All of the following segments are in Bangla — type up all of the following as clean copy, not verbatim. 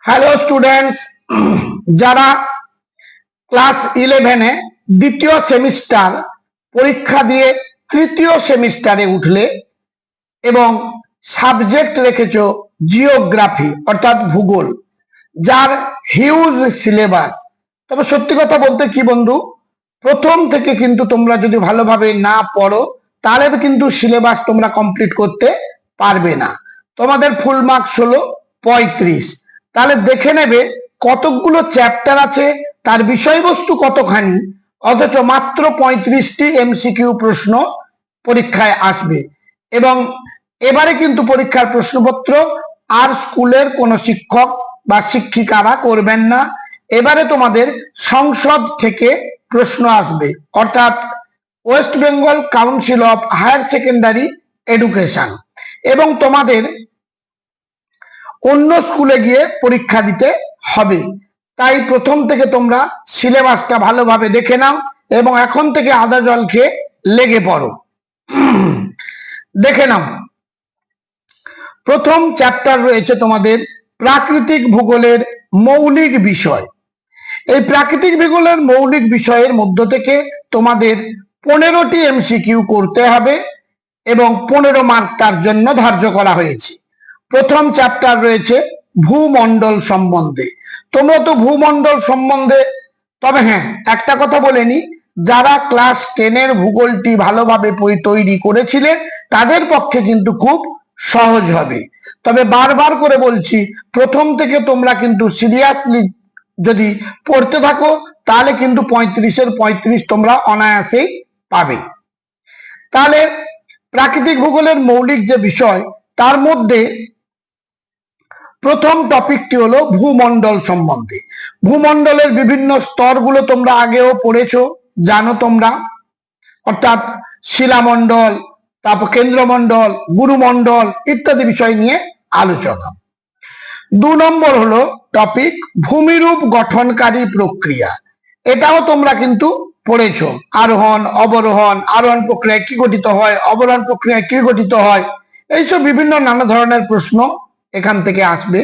হ্যালো স্টুডেন্টস, যারা ক্লাস 11-এ দ্বিতীয় সেমিস্টার পরীক্ষা দিয়ে তৃতীয় সেমিস্টারে উঠলে এবং সাবজেক্ট রেখেছো জিওগ্রাফি অর্থাৎ ভূগোল, যার হিউজ সিলেবাস। তবে সত্যি কথা বলতে কি বন্ধু, প্রথম থেকে কিন্তু তোমরা যদি ভালোভাবে না পড়ো তাহলে কিন্তু সিলেবাস তোমরা কমপ্লিট করতে পারবে না। তোমাদের ফুল মার্কস হলো 35। তাহলে দেখে নেবে কতগুলো চ্যাপ্টার আছে, তার বিষয়বস্তু কতখানি, অথচ মাত্র 35টি এমসিকিউ প্রশ্ন পরীক্ষায় আসবে। এবং এবারে কিন্তু পরীক্ষার প্রশ্নপত্র আর স্কুলের কোনো শিক্ষক বা শিক্ষিকারা করবেন না। এবারে তোমাদের সংসদ থেকে প্রশ্ন আসবে, অর্থাৎ West Bengal Council of Higher Secondary Education, এবং তোমাদের অন্য স্কুলে গিয়ে পরীক্ষা দিতে হবে। তাই প্রথম থেকে তোমরা সিলেবাসটা ভালোভাবে দেখে নাও এবং এখন থেকে আদা জল খেয়ে লেগে পড়ো। দেখে নাও, প্রথম চ্যাপ্টার রয়েছে তোমাদের প্রাকৃতিক ভূগোলের মৌলিক বিষয়। এই প্রাকৃতিক ভূগোলের মৌলিক বিষয়ের মধ্য থেকে তোমাদের 15টি এমসিকিউ করতে হবে এবং 15 মার্ক তার জন্য ধার্য করা হয়েছে। প্রথম চ্যাপ্টার রয়েছে ভূমণ্ডল সম্বন্ধে। তোমরা তো ভূমণ্ডল সম্বন্ধে, তবে হ্যাঁ একটা কথা বলে নি, যারা ক্লাস 10-এর ভূগোলটি ভালোভাবে তৈরি করেছিলে তাদের পক্ষে কিন্তু খুব সহজ হবে। তবে বারবার করে বলছি, প্রথম থেকে তোমরা কিন্তু সিরিয়াসলি যদি পড়তে থাকো তাহলে কিন্তু 35-এর 35 তোমরা অনায়াসেই পাবে। তাহলে প্রাকৃতিক ভূগোলের মৌলিক যে বিষয়, তার মধ্যে প্রথম টপিকটি হলো ভূমণ্ডল সম্বন্ধে। ভূমণ্ডলের বিভিন্ন স্তরগুলো তোমরা আগেও পড়েছো, জানো তোমরা, অর্থাৎ শিলামণ্ডল, তারপর কেন্দ্রমণ্ডল, গুরুমণ্ডল ইত্যাদি বিষয় নিয়ে আলোচনা। 2 নম্বর হলো টপিক ভূমিরূপ গঠনকারী প্রক্রিয়া। এটাও তোমরা কিন্তু পড়েছো, আরোহণ অবরোহণ, আরোহণ প্রক্রিয়া কি গঠিত হয়, অবরোহণ প্রক্রিয়া কি গঠিত হয়, এইসব বিভিন্ন নানা ধরনের প্রশ্ন এখান থেকে আসবে।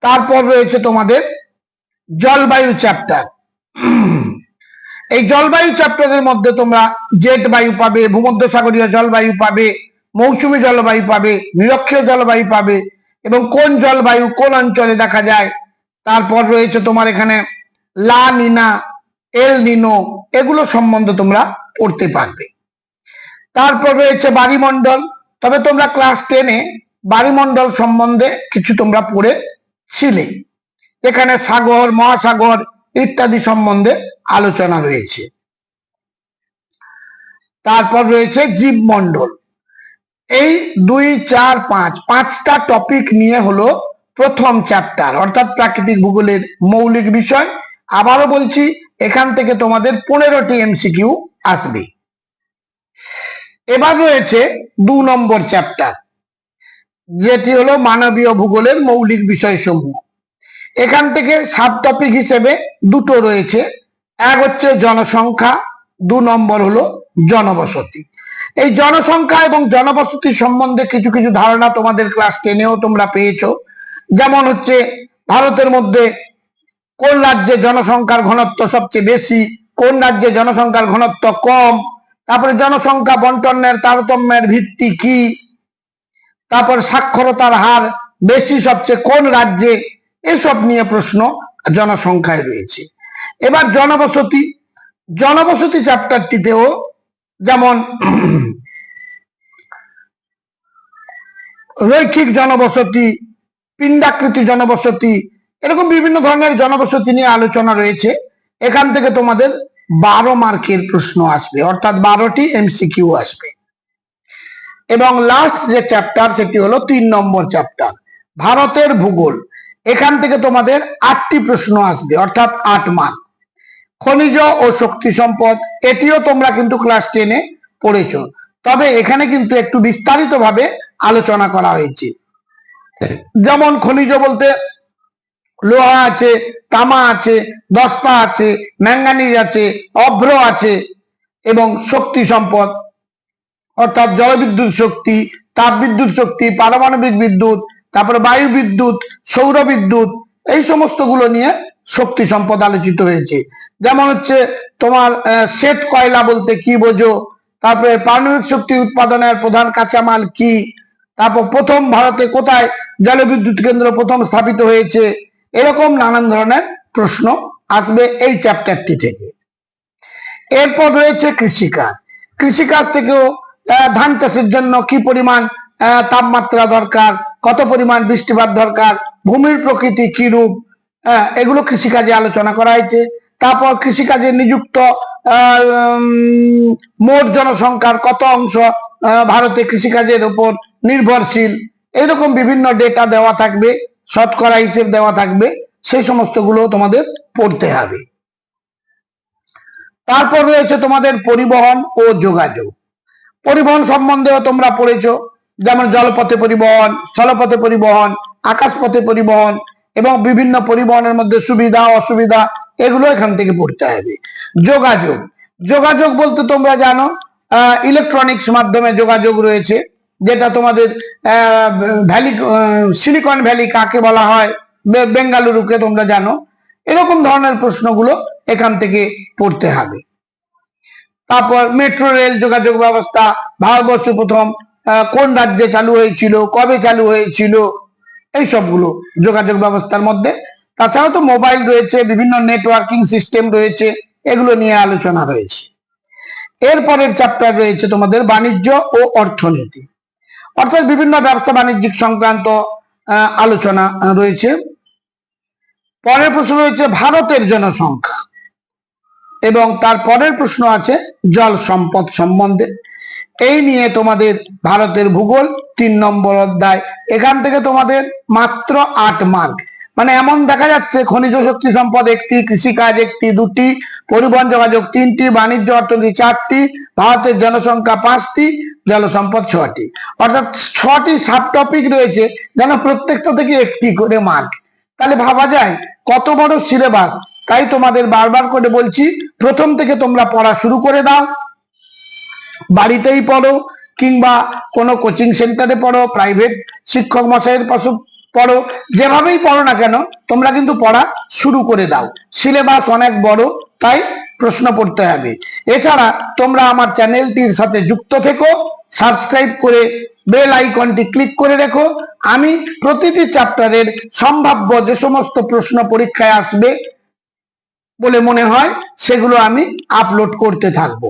তারপর রয়েছে তোমাদের জলবায়ু চ্যাপ্টার। এই জলবায়ু চ্যাপ্টারের মধ্যে তোমরা জেট বায়ু পাবে, ভূমধ্যসাগরীয় জলবায়ু পাবে, মৌসুমী জলবায়ু পাবে, নিরক্ষীয় জলবায়ু পাবে এবং কোন জলবায়ু কোন অঞ্চলে দেখা যায়। তারপর রয়েছে তোমার এখানে লা নিনা, এল নিনো, এগুলো সম্বন্ধে তোমরা পড়তে পারবে। তারপর রয়েছে বায়ুমণ্ডল। তবে তোমরা ক্লাস 10-এ বায়ুমণ্ডল সম্বন্ধে কিছু তোমরা পড়েছিলে, এখানে সাগর, মহাসাগর ইত্যাদি সম্বন্ধে আলোচনা রয়েছে। তারপর রয়েছে জীবমণ্ডল। এই 2, 4, 5 5টা টপিক নিয়ে হলো প্রথম চ্যাপ্টার, অর্থাৎ প্রাকৃতিক ভূগোলের মৌলিক বিষয়। আবারও বলছি, এখান থেকে তোমাদের 15টি এমসিকিউ আসবে। এবার রয়েছে 2 নম্বর চ্যাপ্টার, যেটি হলো মানবীয় ভূগোলের মৌলিক বিষয়সমূহ। এখান থেকে সাব টপিক হিসেবে 2টো রয়েছে, এক হচ্ছে জনসংখ্যা, 2 নম্বর হলো জনবসতি। এই জনসংখ্যা এবং জনবসতি সম্বন্ধে কিছু কিছু ধারণা তোমাদের ক্লাস 10-এও তোমরা পেয়েছো। যেমন হচ্ছে ভারতের মধ্যে কোন রাজ্যে জনসংখ্যার ঘনত্ব সবচেয়ে বেশি, কোন রাজ্যে জনসংখ্যার ঘনত্ব কম, তারপরে জনসংখ্যা বন্টনের তারতম্যের ভিত্তি কি, তারপর সাক্ষরতার হার বেশি সবচেয়ে কোন রাজ্যে, এসব নিয়ে প্রশ্ন জনসংখ্যায় রয়েছে। এবার জনবসতি, জনবসতি চ্যাপ্টারটিতেও যেমন রৈখিক জনবসতি, পিণ্ডাকৃতি জনবসতি, এরকম বিভিন্ন ধরনের জনবসতি নিয়ে আলোচনা রয়েছে। এখান থেকে তোমাদের 12 মার্কের প্রশ্ন আসবে, অর্থাৎ 12টি এমসিকিউ আসবে। এবং লাস্ট যে চ্যাপ্টার সেটি হলো 3 নম্বর চ্যাপ্টার, ভারতের ভূগোল। এখান থেকে তোমাদের 8টি প্রশ্ন আসবে, অর্থাৎ 8 মার্ক। খনিজ ও শক্তি সম্পদ, এটিও তোমরা কিন্তু ক্লাস 10-এ পড়েছো, তবে এখানে কিন্তু একটু বিস্তারিত ভাবে আলোচনা করা হয়েছে। যেমন খনিজ বলতে লোহা আছে, তামা আছে, দস্তা আছে, ম্যাঙ্গানিজ আছে, অভ্র আছে, এবং শক্তি সম্পদ অর্থাৎ জলবিদ্যুৎ শক্তি, তাপবিদ্যুৎ শক্তি, পারমাণবিক বিদ্যুৎ, তারপরে বায়ু বিদ্যুৎ, সৌর বিদ্যুৎ, এই সমস্ত গুলো নিয়ে শক্তি সম্পদ আলোচিত হয়েছে। যেমন হচ্ছে তোমার শ্বেত কয়লা বলতে কি বোঝো, তারপরে পারমাণবিক শক্তি উৎপাদনের প্রধান কাঁচামাল কি, তারপর প্রথম ভারতে কোথায় জলবিদ্যুৎ কেন্দ্র প্রথম স্থাপিত হয়েছে, এরকম নানান ধরনের প্রশ্ন আসবে এই চ্যাপ্টারটি থেকে। এরপর রয়েছে কৃষিকাজ। কৃষিকাজ থেকেও ধান চাষের জন্য কি পরিমাণ তাপমাত্রা দরকার, কত পরিমাণ বৃষ্টিপাত দরকার, ভূমির প্রকৃতি কি রূপ, এগুলো কৃষিকাজে আলোচনা করা হয়েছে। তারপর কৃষিকাজে নিযুক্ত মোট জনসংখ্যার কত অংশ ভারতে কৃষিকাজের উপর নির্ভরশীল, এরকম বিভিন্ন ডেটা দেওয়া থাকবে, শতকরা হিসেব দেওয়া থাকবে, সেই সমস্ত গুলো তোমাদের পড়তে হবে। তারপর রয়েছে তোমাদের পরিবহন ও যোগাযোগ। পরিবহন সম্বন্ধেও তোমরা পড়েছো, যেমন জলপথে পরিবহন, স্থলপথে পরিবহন, আকাশপথে পরিবহন এবং বিভিন্ন পরিবহনের মধ্যে সুবিধা অসুবিধা, এগুলো এখান থেকে পড়তে হবে। যোগাযোগ, যোগাযোগ বলতে তোমরা জানো ইলেকট্রনিক্স মাধ্যমে যোগাযোগ রয়েছে, যেটা তোমাদের ভ্যালি, সিলিকন ভ্যালি কাকে বলা হয়, বেঙ্গালুরুকে তোমরা জানো, এরকম ধরনের প্রশ্নগুলো এখান থেকে পড়তে হবে। তারপর মেট্রো রেল যোগাযোগ ব্যবস্থা ভারতবর্ষে প্রথম কোন রাজ্যে চালু হয়েছিল, কবে চালু হয়েছিল, এই সবগুলো যোগাযোগ ব্যবস্থার মধ্যে। তাছাড়া তো মোবাইল রয়েছে, বিভিন্ন নেটওয়ার্কিং সিস্টেম রয়েছে, এগুলো নিয়ে আলোচনা রয়েছে। এরপরের চ্যাপ্টার রয়েছে তোমাদের বাণিজ্য ও অর্থনীতি, অর্থাৎ বিভিন্ন ব্যবসা বাণিজ্যিক সংক্রান্ত আলোচনা রয়েছে। পরের প্রশ্ন রয়েছে ভারতের জনসংখ্যা এবং তার পরের প্রশ্ন আছে জল সম্পদ সম্বন্ধে। এই নিয়ে তোমাদের ভারতের ভূগোল 3 নম্বর অধ্যায়, এখান থেকে তোমাদের মাত্র 8 মার্ক। মানে এমন দেখা যাচ্ছে খনিজ শক্তি সম্পদ 1টি, কৃষিকাজ 1টি, 2টি, পরিবহন যোগাযোগ 3টি, বাণিজ্য অর্থনীতি 4টি, ভারতের জনসংখ্যা 5টি, জল সম্পদ 6টি, অর্থাৎ 6টি সাব টপিক রয়েছে, যেন প্রত্যেকটা থেকে 1টি করে মার্ক। তাহলে ভাবা যায় কত বড় সিলেবাস। তাই তোমাদের বারবার করে বলছি, প্রথম থেকে তোমরা পড়া শুরু করে দাও, বাড়িতেই পড়ো কিংবা কোনো কোচিং সেন্টারে পড়ো, প্রাইভেট শিক্ষক মশাইয়ের পাশে পড়ো, যেভাবেই পড়ো না কেন তোমরা কিন্তু পড়া শুরু করে দাও। সিলেবাস অনেক বড়, তাই প্রশ্ন পড়তে হবে। এছাড়া তোমরা আমার চ্যানেলটির সাথে যুক্ত থেকো, সাবস্ক্রাইব করে বেল আইকনটি ক্লিক করে রেখো। আমি প্রতিটি চ্যাপ্টারের সম্ভাব্য যে সমস্ত প্রশ্ন পরীক্ষায় আসবে বলে মনে হয় সেগুলো আমি আপলোড করতে থাকবো।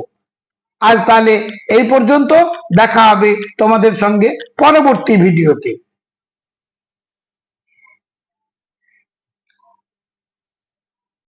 আজ তাহলে এই পর্যন্ত, দেখা হবে তোমাদের সঙ্গে পরবর্তী ভিডিওতে।